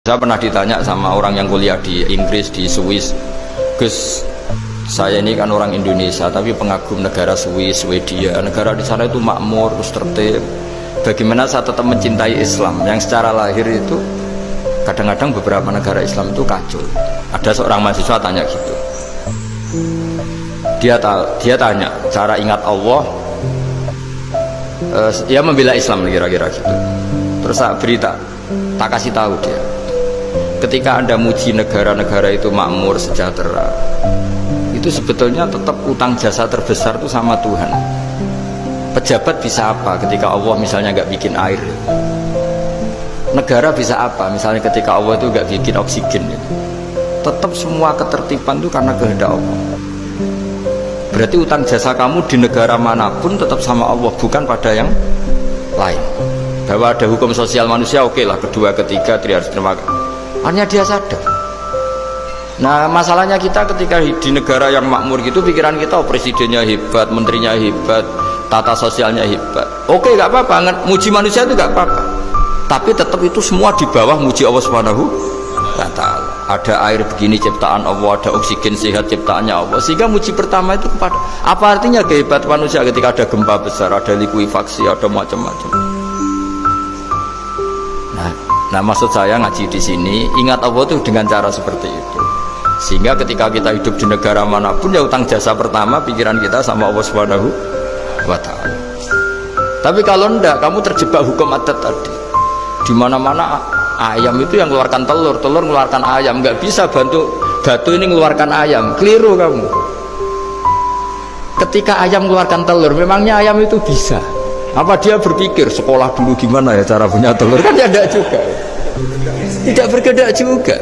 Saya pernah ditanya sama orang yang kuliah di Inggris, di Swiss, Gus, saya ini kan orang Indonesia tapi pengagum negara Swiss, Swedia, negara di sana itu makmur, terus tertib. Bagaimana saya tetap mencintai Islam yang secara lahir itu kadang-kadang beberapa negara Islam itu kacau. Ada seorang mahasiswa tanya gitu. Dia tanya cara ingat Allah, dia membela Islam kira-kira gitu. Terus saya berita, tak kasih tahu dia. Ketika Anda muji negara-negara itu makmur, sejahtera, itu sebetulnya tetap utang jasa terbesar itu sama Tuhan. Pejabat bisa apa ketika Allah misalnya nggak bikin air? Negara bisa apa misalnya ketika Allah itu nggak bikin oksigen? Tetap semua ketertiban itu karena kehendak Allah. Berarti utang jasa kamu di negara manapun tetap sama Allah, bukan pada yang lain. Bahwa ada hukum sosial manusia, oke lah, kedua, ketiga, harus terima kasih. Hanya dia sadar. Nah masalahnya kita ketika di negara yang makmur gitu, pikiran kita, oh, presidennya hebat, menterinya hebat, tata sosialnya hebat. Oke, nggak apa-apa, muji manusia itu nggak apa-apa. Tapi tetap itu semua di bawah muji Allah Subhanahu wa Ta'ala. Ada air begini ciptaan Allah, ada oksigen sehat ciptaannya Allah. Sehingga muji pertama itu kepada apa artinya kehebatan manusia ketika ada gempa besar, ada likuifaksi, ada macam-macam. Nah, maksud saya ngaji di sini, ingat Allah itu dengan cara seperti itu. Sehingga ketika kita hidup di negara manapun, ya utang jasa pertama pikiran kita sama Allah Subhanahu wa Ta'ala. Tapi kalau enggak, kamu terjebak hukum adat tadi. Di mana-mana ayam itu yang mengeluarkan telur, telur mengeluarkan ayam, nggak bisa bantu batu ini mengeluarkan ayam. Keliru kamu. Ketika ayam mengeluarkan telur, memangnya ayam itu bisa? Apa dia berpikir sekolah dulu gimana ya cara punya telur? Kan ya enggak juga. Tidak bergerak juga.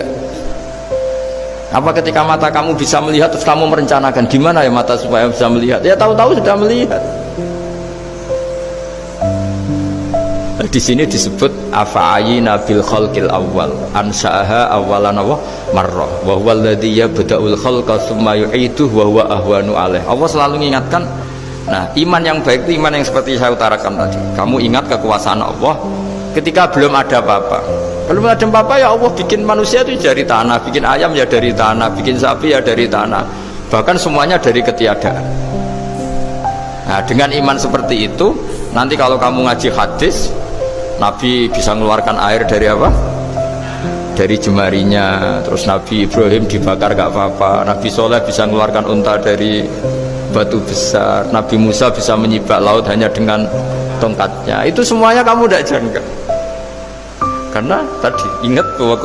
Apa ketika mata kamu bisa melihat terus kamu merencanakan gimana ya mata supaya bisa melihat? Ya tahu-tahu sudah melihat. Di sini disebut afa'ayina bil khalqil awwal ansa'aha awwalan marrah wa huwa alladhi yabda'ul khalqa tsumma yu'iduhu wa huwa ahwanu alaih. Allah selalu mengingatkan. Nah, iman yang baik itu iman yang seperti saya utarakan tadi. Kamu ingat kekuasaan Allah ketika belum ada apa-apa. Belum ada apa-apa ya Allah bikin manusia itu dari tanah, bikin ayam ya dari tanah, bikin sapi ya dari tanah. Bahkan semuanya dari ketiadaan. Nah, dengan iman seperti itu, nanti kalau kamu ngaji hadis, Nabi bisa mengeluarkan air dari apa? Dari jemarinya. Terus Nabi Ibrahim dibakar gak apa-apa. Nabi Soleh bisa mengeluarkan unta dari batu besar. Nabi Musa bisa menyibak laut hanya dengan tongkatnya. Itu semuanya kamu tidak jangka. Karena tadi ingat bahwa